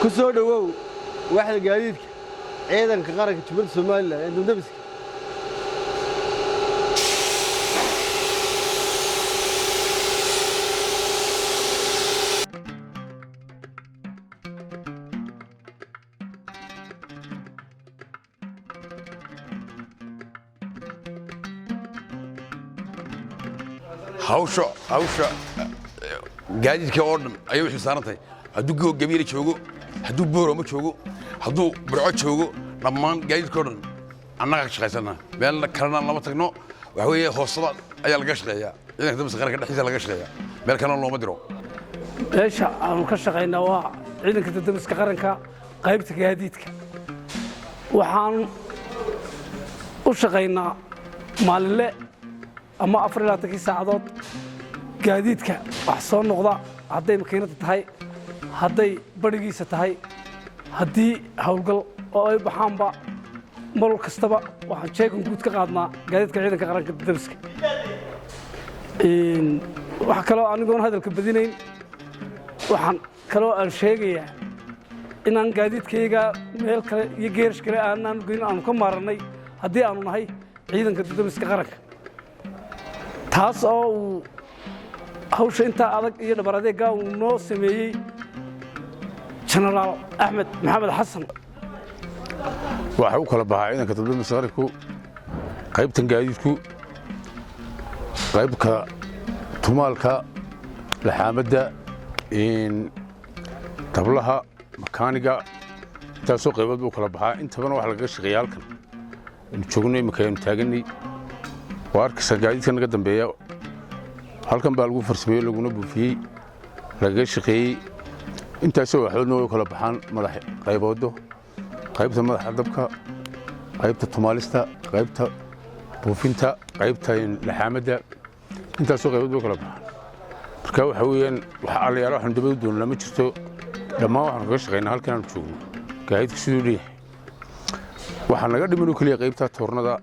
ku soo dhawow waaxda gaadiidka ciidanka qaranka Jubbada Soomaaliland ee Dundamiska hawsha gaadiidka oo dhan ayay u xisaantahay hadduu gabiil joogo hadduu booroma joogo hadduu burco joogo dhammaan gaadiidka oo dhan annaga ka shaqaysana meel kalena lama tagno waxa weeye hoosada ayaa laga shaqeeyaa ciidanka dambas qaranka dhexdiisa laga shaqeeyaa meel kalena looma diro meesha aanu ka shaqaynaa waa ciidanka dambas qaranka qaybta gaadiidka waxaan u shaqaynaa maalinle ama 24 saacadood gaadiidka wax soo noqda hadday makiinada tahay hadday barigiisa tahay haddii hawlgal oo ay baxaanba mar kastaba waxaan sheegan guud ka qaadnaa gaadiidka ciidanka qaranka dambas waxa kale oo anigoon hadalka badinayn waxaan kaloo aan sheegayaa inaan gaadiidkayga meel kale iyo geerish kale aanan goyn aanu ka maaranay haddii aanu nahay ciidanka dambas qaranka taas oo uu hawsha inta adag iyo dhabar adeega uu noo sameeyay General Ahmed Maxamed Xasan waxa uu kala baxay ciidanka dambas qaranku qaybtan gaadiidku qaybka tumaalka laxaamada tablaha makaaniga taasoo qaybood uu kala baxaa intabana wax laga shaqeeyaa halkan joognay makaan taaganay waarkisa gaadiidka naga dambeeya halkan baa lagu farsameeyay laguna buufiyay laga shaqeeyay intaasoo waxoodna way kala baxaan madax qayboodo qaybta madaxa dabka qaybta tumaalista qaybta buufinta qaybta laxaamada intaasoo qaybood way kala baxaan marka waxa weeyaan waxa alayaal waxaan dibadda doon lama jirto dhammaan waxaan kaga shaqeynaa halkan aan joogno gaadiidka sidoo leeyahay waxaan naga dhiman kaliya qaybta toornada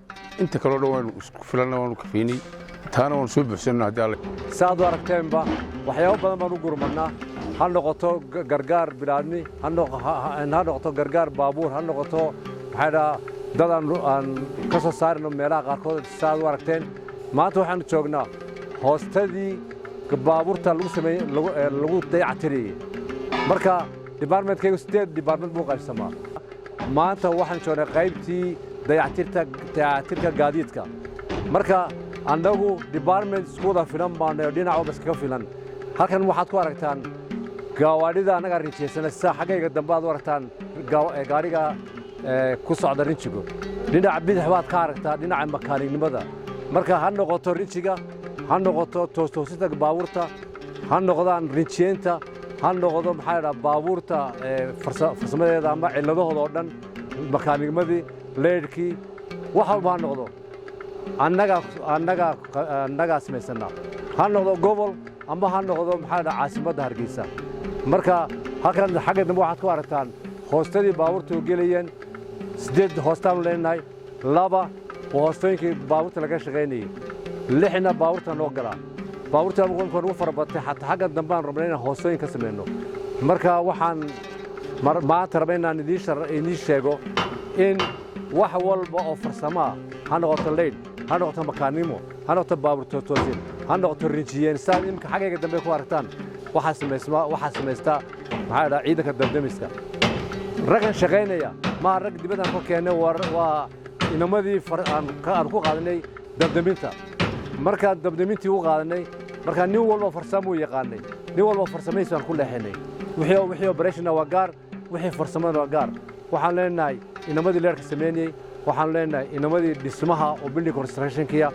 inta kale oo dhan waan isku filanaa waan kafeynay taana waan soo buuxsanaa hadii alle saad aragteenba waxyaabo badan baan u gurmadnaa ha noqoto gargaar bilaadmi ha noqoto gargaar baabuur ha noqoto maxaa dad aan ka soo saarno meelaha qaarkood saad u aragteen maanta waxaan joognaa hoostadii baabuurta lagu sameeyay lagu dayactiriyay marka departmentkaygu 8 department buu qaybsamaa maanta waxaan joognaa qaybtii dayactirka gaadiidka marka annagu department isku wada filan baan dhinac walba iskaga filan halkan waxaad ku aragtaan gawaadhida annaga rinjiyeysana sida xaggayga dambe aad u aragtaan gaariga ku socda rinjigu dhinaca bidix baad ka aragtaa dhinaca makaanignimada marka ha noqoto rinjiga ha noqoto toosinta baabuurta ha noqdaan rinjiyeenta ha noqdo maxaa la baabuurta farsamadeeda ama ciladahooda oo dhan makaanigmadii leedhkii wax walba ha noqdo annagaa samaysannaa ha noqdo gobol ama ha noqdo maxaa la caasimadda Hargeysa marka halkan xagga dambe waxaad ku aragtaan hoostadii baabuurta oo gelayeen 8 hoostaan leenahay 2 hoostooyinkii baabuurta laga shaqeynayay 6na baabuurta noo galaa baabuurta ugu farabatay xataa xagga dambe aan rabnay inaan hoostooyin ka sameeyno marka waxaan maanta rabay inaan idiin sheego in wax walba oo farsamo ha noqoto leyd ha noqoto makaanimo ha noqoto baabuurta toosin ha noqoto rinjiyeen saad imka xaggayga dambe ku aragtaan waxaa samaysta maxaa la ciidanka dambdamiska raggan shaqeynaya ma rag dibadda ka keenay waa inamadii aan ku qaadanay dabdaminta marka dabdamintii u qaadanay marka nin walba farsamo u yaqaanay nin walba farsamaysan ku leexinay wixii operation waa gaar wixii farsamada waa gaar waxaan leenahay inamadii leerka sameeyay waxaan leenahay inamadii dhismaha oo building construction-kiya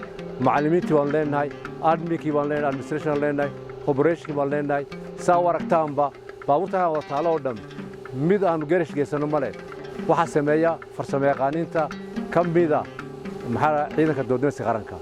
macallimiintii waan leenahay adminkii waan leenahay administration leenahay operation waan leenahay saa waragtaanba baabuurta wada taalo oo dhan mid aan garish geysano male waxa sameeya farsamo yaqaaninta kamida maxaa ciidanka dowladda qaranka